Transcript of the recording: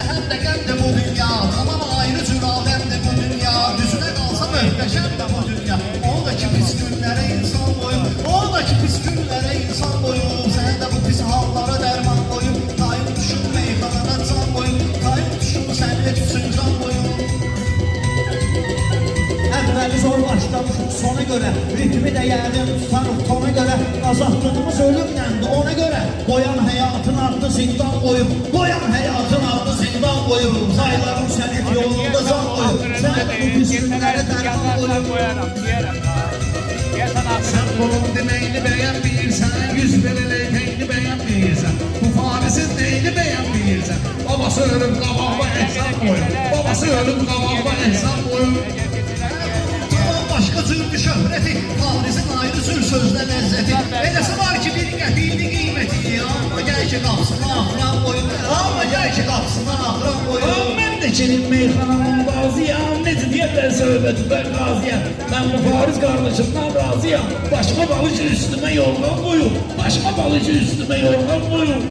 Hem de kendi bu dünya, tamam ayrı tür alemdi bu dünya. Düzüne kalsa möhteşem de bu dünya. Oradaki pis günlere insan koyup, oradaki pis günlere insan koyup. Sen de bu pis hallara derman koyup, kayıp düşün meyhaneden can koyup, kayıp düşün sen etsin can koyup. Əvvəli zor başlamışıq sona görə, ritmi də yədim tutarıq tona görə. Azadlığımız ölümləndir ona görə, qoyan həyatın adlı zindan qoyub, qoyan həyatın adlı zindan qoyub. Saylarım sənət yolunda can qoyub, sən bu pis günlərə dərman qoyub. Sen bunun demeyini beğenmeyirsen, yüz verileyini beğenmeyirsen, bu farisin neyini beğenmeyirsen, babası ölüm kavağıma ehsan koyun, babası ölüm kavağıma ehsan koyun. Başka türlü şöhreti, Paris'in ayrı tür sözde lezzeti. Edesi var ki bir qəpiydi qiymeti, ama gel ki kapsına ahram koyun, ama gel ki kapsına ahram koyun. Ben de gelin meyhananın bazıyam, necə deyərlər söhbəti ben razıyam. Ben bu Paris kardeşimden razıyam. Başka balıcı üstüme yorgan koyun, başka balıcı üstüme yorgan koyun.